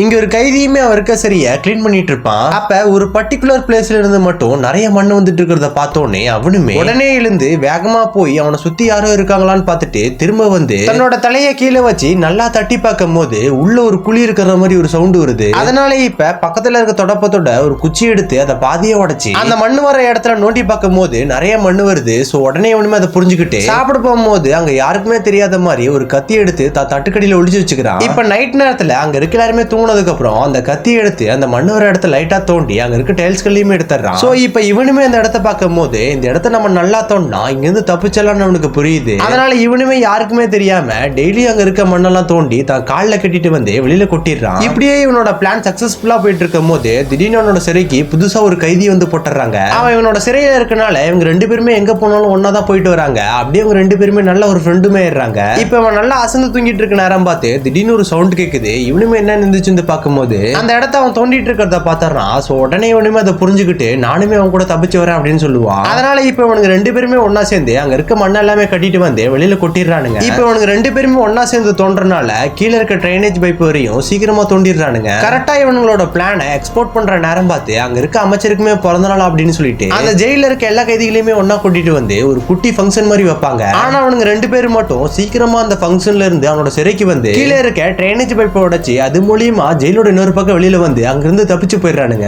இங்க ஒரு கைதியுமே அவருக்கு சரியா கிளீன் பண்ணிட்டு இருப்பான். அப்ப ஒரு பர்டிகுலர் பிளேஸ்ல இருந்து மட்டும் நிறைய மண் வந்துட்டு இருக்கிறத பார்த்தோன்னே அவனுமே உடனே எழுந்து வேகமா போய் அவனை சுத்தி யாரோ இருக்காங்களான்னு பார்த்துட்டு திரும்ப வந்து தன்னோட தலைய கீழே வச்சு நல்லா தட்டி பார்க்கும் போது உள்ள ஒரு குழி இருக்கிற மாதிரி ஒரு சவுண்ட் வருது. அதனால இப்ப பக்கத்துல இருக்க தொடப்பத்தோட ஒரு குச்சி எடுத்து அதை பாதியா உடைச்சு அந்த மண் வர இடத்துல நோண்டி பார்க்கும் போது நிறைய மண் வருது. சோ உடனே அவனுமே அதை புரிஞ்சுக்கிட்டு சாப்பிட போகும்போது அங்க யாருக்குமே தெரியாத மாதிரி ஒரு கத்தி எடுத்து தட்டுக்கடியில ஒளிச்சு வச்சுக்கிறான். இப்ப நைட் நேரத்துல அங்க இருக்க எல்லாருமே தூங்கினதுக்கு அப்புறம் அந்த கத்தி எடுத்து அந்த மண் வர இடத்த லைட்டா தோண்டி அங்க இருக்க டைல்ஸ்களையுமே எடுத்துறான். சோ இப்ப இவனுமே அந்த இடத்த பார்க்கும் போது இந்த இடத்த நம்ம நல்லா தோண்டா இங்க இருந்து தப்பிச்சலாம்னு அவனுக்கு புரியுது. அதனால இவனுமே யாருக்குமே தெரியாம டெய்லி அங்க இருக்க மண்ணெல்லாம் தோண்டி தான் காலில் கட்டிட்டு வந்து வெளியில கொட்டிடுறான். இப்படியே இவனோட பிளான் சக்சஸ்ஃபுல்லா போயிட்டு இருக்கும் போது திடீர்னு அவனோட சிறைக்கு புதுசா ஒரு கைதி வந்து போட்டுறாங்க. அவன் இவனோட சிறையில இருக்கனால இவங்க ரெண்டு பேருமே எங்க போனாலும் ஒன்னாதான் போயிட்டு வராங்க. அப்படியே அவங்க ரெண்டு பேருமே நல்ல ஒரு ஃப்ரெண்டுமே ஏறாங்க. இப்ப அவன் நல்லா அசந்து தூங்கிட்டு இருக்க நேரம் பார்த்து திடீர்னு ஒரு சவுண்ட் கேக்குது. இவனுமே என்ன நின்றுச்சு பார்க்கும்போது அந்த இடத்த அவன் தோண்டிட்டு இருக்கிறத பாத்துறான். சோ உடனே இவனுமே அதை புரிஞ்சுக்கிட்டு நானுமே அவன் கூட தப்பிச்சு வரேன் அப்படின்னு சொல்லுவான். அதனால இப்ப இவனுக்கு ரெண்டு பேருமே ஒன்னா சேர்ந்து அங்க இருக்க மண்ண எல்லாமே கட்டிட்டு வந்து வெளியில கொட்டிடுறானுங்க. இப்ப இவனுக்கு ரெண்டு பேருமே ஒன்னா சேர்ந்து தோன்றனால கீழே இருக்க ட்ரைனேஜ் பைப் வரையும் சீக்கிரமா தோண்டிடுறானுங்க. கரெக்டா இவங்களோட பிளானை எக்ஸ்போர்ட் பண்ற நேரம் பார்த்து அங்க இருக்க அமைச்சருக்குமே பிறந்த நாள் அப்படின்னு சொல்லிட்டு அந்த ஜெயில இருக்க எல்லா கைதிகளையுமே ஒன்னா கூட்டிட்டு வந்து ஒரு குட்டி ஃபங்க்ஷன் மாதிரி வைப்பாங்க. ஆனா அவனுங்க ரெண்டு பேரும் மட்டும் சீக்கிரமா அந்த ஃபங்க்ஷன்ல இருந்து அவனோட சிறைக்கு வந்து கீழே இருக்க ட்ரைனேஜ் பைப்பை உடைச்சு அது மூலியமா ஜெயிலோட இன்னொரு பக்கம் வெளியில வந்து அங்கிருந்து தப்பிச்சு போயிடுறானுங்க.